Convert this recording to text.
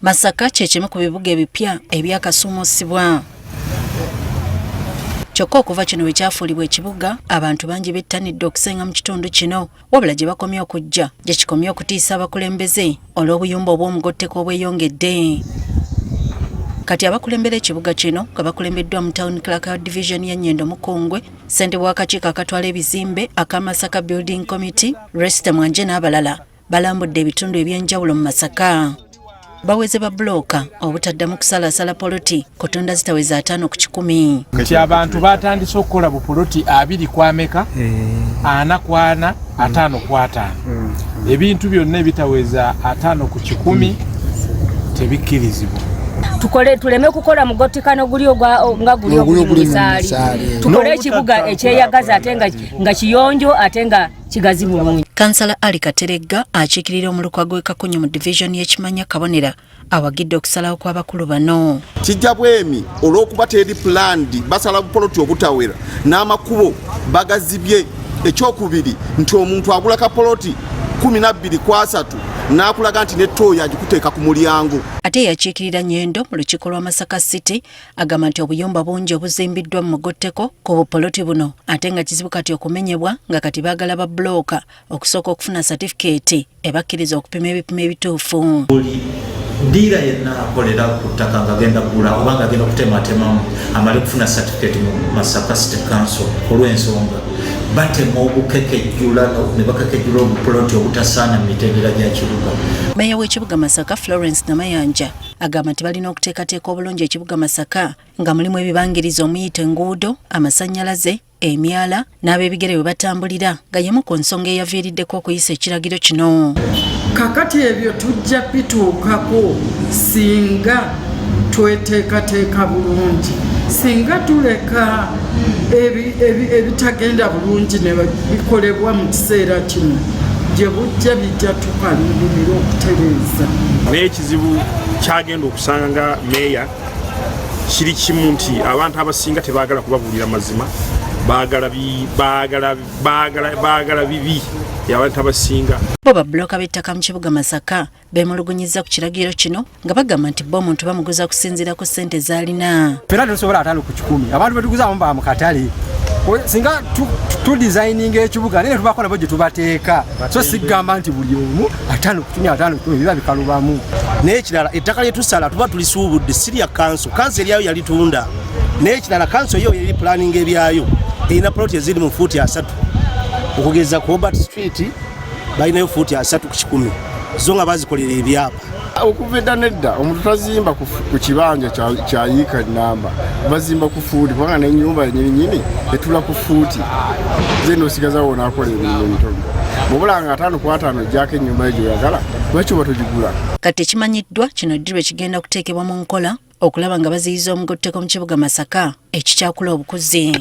Masaka kye kimu ku bibuga ebipya ebyakasuumusibwa. Kyokka okuva kino bwe kyafuulibwa ekibuga, abantu bangi bettanidde okusenga mu kitundu kino, wabula gye bakomye okujja gye kikomye okutiisa abakulembeze olw'obuyumba obw'omugotteko obweyongedde. Kati abakulembera ekibuga kino nga bakulembeddwa mu Town Clerk Division ya Nnyendo Mukongwe, ssentebe w'akakiiko akatwala ebizimbe aka Masaka Building Committee, Resta Mwanje n'abalala balambudde ebitundu eby'enjawulo mu Masaka. Baweze ba bloka obutaddamu kusalasala poloti kutunda zitaweza 5 ku 10. Kati abantu batandise okukola bu poloti 2 kwa meka, 4 kwa 4, 5 kwa 5. Ebintu byonna ebitaweza 5 ku 10 tebikkirizibwa. Tuleme kukola mugotikano guli nga guli misali. Tukole ekibuga ekyeyagaza ate nga kiyonjo ate nga kigazi bulungi. Kansala Ali Kateregga akiikirira omuluka gw'Ekakonyo mu division y'Ekimanya Kabonera awagidde okusalawo kw'abakulu bano. Kijja bwemi olw'okuba teri planned basala poloti obutawera n'amakubo bagazibye. Ekyokubiri nti omuntu agula ka poloti 12 kwa 3 n'akulaga nti nettoyi agikuteeka ku mulyango. Ate yakiikirira Nnyendo mu lukiiko lwa Masaka City agamba nti obuyumba bungi obuzimbiddwa mu mugotteko ku bupoloti buno ate nga kizibu kati okumenyebwa nga kati baagala ba bloka okusooka okufuna certificate ebakkiriza okupima ebipimo ebituufu. Ndira yenna akolera ku ttaka nga agenda kugula oba nga agenda okutematemamu amale kufuna certificate mu Masaka City Council olw'ensonga batema obukekejjula ne bakekejjula obupoloti obutasaana mu mitendera gya kibuga. Meya w'ekibuga Masaka Florence Namayanja agamba nti balina okuteekateeka obulungi ekibuga Masaka nga mulimu ebibangiriza omuyita enguudo, amasannyalaze, emyala n'ab'ebigere bwe batambulira nga yemu ku nsonga eyaviiriddeko okuyisa ekiragiro kino. Kakati ebyo tujja bituukako singa tweteekateeka bulungi, singa tuleka ebitagenda bulungi ne bikolebwa mu kiseera kino gye bujja bijja tukalubirira okutereeza. N'ekizibu kyagenda okusanga nga meeya kiri kimu nti abantu abasinga tebaagala kubabuulira mazima, baagala bibi y'abantu abasinga. Bo babloka b'ettaka mu kibuga Masaka beemulugunyizza ku kiragiro kino nga bagamba nti bo omuntu bamuguza kusinziira ku ssente z'alina. Fera tusobola 5 ku 10. Abantu betuguza mu katale. Singa tu designing ekibuga naye tubako nabo gye tubateeka. So sigamba nti buli omu 5 ku 10 5 ku 10 biba bikalubamu. N'ekirala ettaka lye tusala tuba tulisuubudde Siria Council. Council eryayo yalitunda. N'ekirala Council yo eri planning ebyayo. Erina ploti eziri mu fuuti 3. Okugeza ku Hobart Street balinayo fuuti 3 ku 10. Zo nga bazikolera ebyapa. Okuva edda nedda omuntu tazimba ku kibanja kya yiika namba, bazimba ku fuuti kubanga n'ennyumba nnyini etula ku fuuti. Ze n'osigazawo n'akola ebintu ebitono. Bw'obula nga 5 ku 5 gyako ennyumba egyo oyagala lwaki oba togigula. Kati ekimanyiddwa kino ddirwe kigenda okuteekebwa mu nkola okulaba nga baziyiza omugotteko mu kibuga Masaka ekikyakula obukuzi.